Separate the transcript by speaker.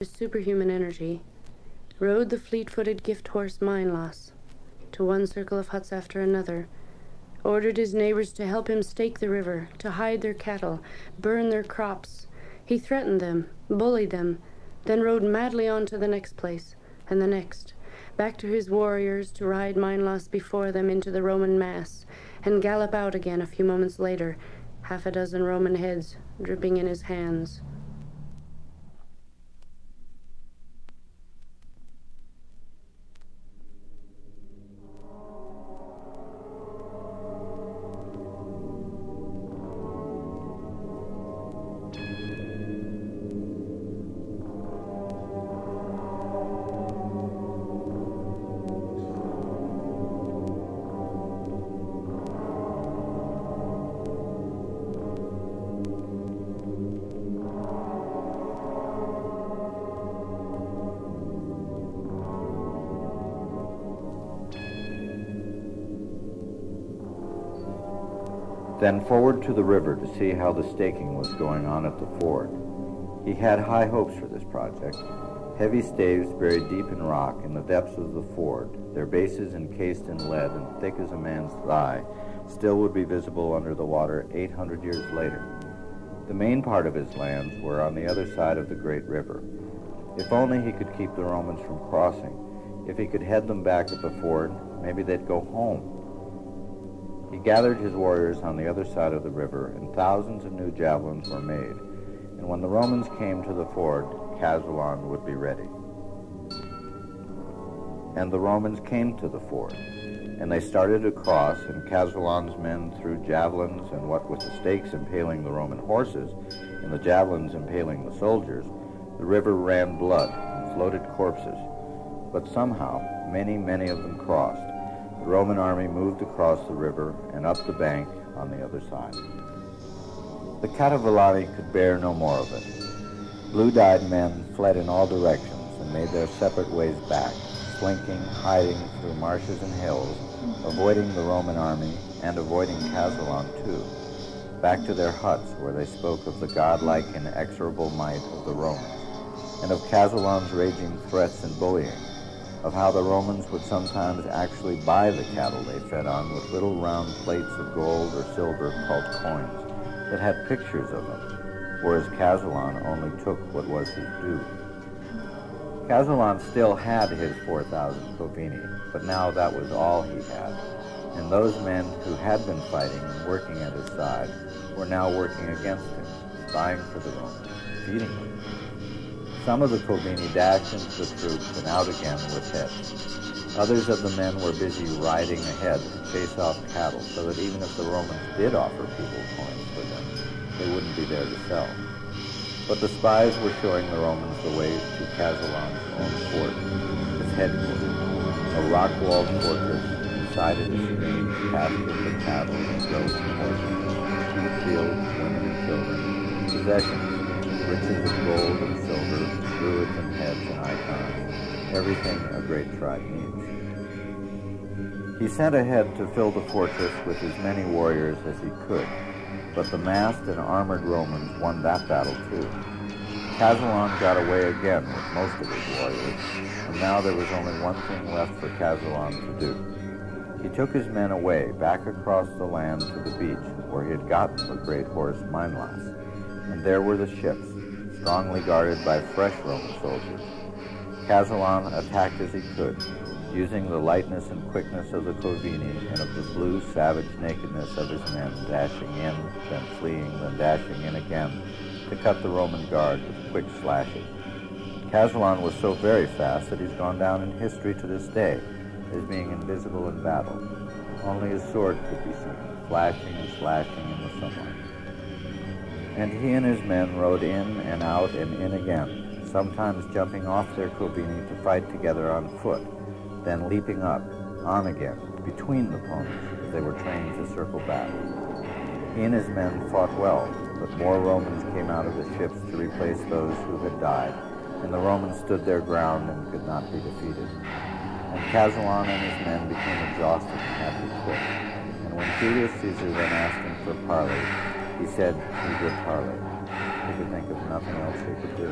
Speaker 1: His superhuman energy, rode the fleet-footed gift horse Mindloss to one circle of huts after another, ordered his neighbors to help him stake the river, to hide their cattle, burn their crops. He threatened them, bullied them, then rode madly on to the next place, and the next, back to his warriors to ride Mindloss before them into the Roman mass, and gallop out again a few moments later, half a dozen Roman heads dripping in his hands.
Speaker 2: Then forward to the river to see how the staking was going on at the ford. He had high hopes for this project. Heavy staves buried deep in rock in the depths of the ford, their bases encased in lead and thick as a man's thigh, still would be visible under the water 800 years later. The main part of his lands were on the other side of the great river. If only he could keep the Romans from crossing. If he could head them back at the ford, maybe they'd go home. He gathered his warriors on the other side of the river, and thousands of new javelins were made. And when the Romans came to the ford, Caswallon would be ready. And the Romans came to the ford, and they started to cross, and Caswallon's men threw javelins, and what with the stakes impaling the Roman horses, and the javelins impaling the soldiers, the river ran blood and floated corpses. But somehow, many of them crossed. The Roman army moved across the river and up the bank on the other side. The Caswalloni could bear no more of it. Blue-dyed men fled in all directions and made their separate ways back, slinking, hiding through marshes and hills, avoiding the Roman army and avoiding Caswallon too, back to their huts where they spoke of the godlike inexorable might of the Romans, and of Caswallon's raging threats and bullying, of how the Romans would sometimes actually buy the cattle they fed on with little round plates of gold or silver called coins that had pictures of them, whereas Caswallon only took what was his due. Caswallon still had his 4,000 covini, but now that was all he had, and those men who had been fighting and working at his side were now working against him, spying for the Romans, feeding them. Some of the covini dashed into the troops and out again with heads. Others of the men were busy riding ahead to chase off cattle so that even if the Romans did offer people coins for them, they wouldn't be there to sell. But the spies were showing the Romans the way to Caswallon's own fort, his headquarters, a rock-walled fortress inside it is strange pasture for cattle and roads and horses, wheat fields, women and children, possessions, riches of gold and silver, druids and heads and icons, everything a great tribe needs. He sent ahead to fill the fortress with as many warriors as he could, but the masked and armored Romans won that battle too. Caswallon got away again with most of his warriors, and now there was only one thing left for Caswallon to do. He took his men away, back across the land to the beach, where he had gotten the great horse Mindloss, and there were the ships, strongly guarded by fresh Roman soldiers. Caswallon attacked as he could, using the lightness and quickness of the covini and of the blue, savage nakedness of his men, dashing in, then fleeing, then dashing in again, to cut the Roman guard with quick slashes. Caswallon was so very fast that he's gone down in history to this day as being invisible in battle. Only his sword could be seen, flashing and slashing in the sunlight. And he and his men rode in and out and in again, sometimes jumping off their covini to fight together on foot, then leaping up, on again, between the ponies as they were trained to circle back. He and his men fought well, but more Romans came out of the ships to replace those who had died, and the Romans stood their ground and could not be defeated. And Caswallon and his men became exhausted and had to quit. And when Julius Caesar then asked him for parley, he said he would parley. He could think of nothing else he could do.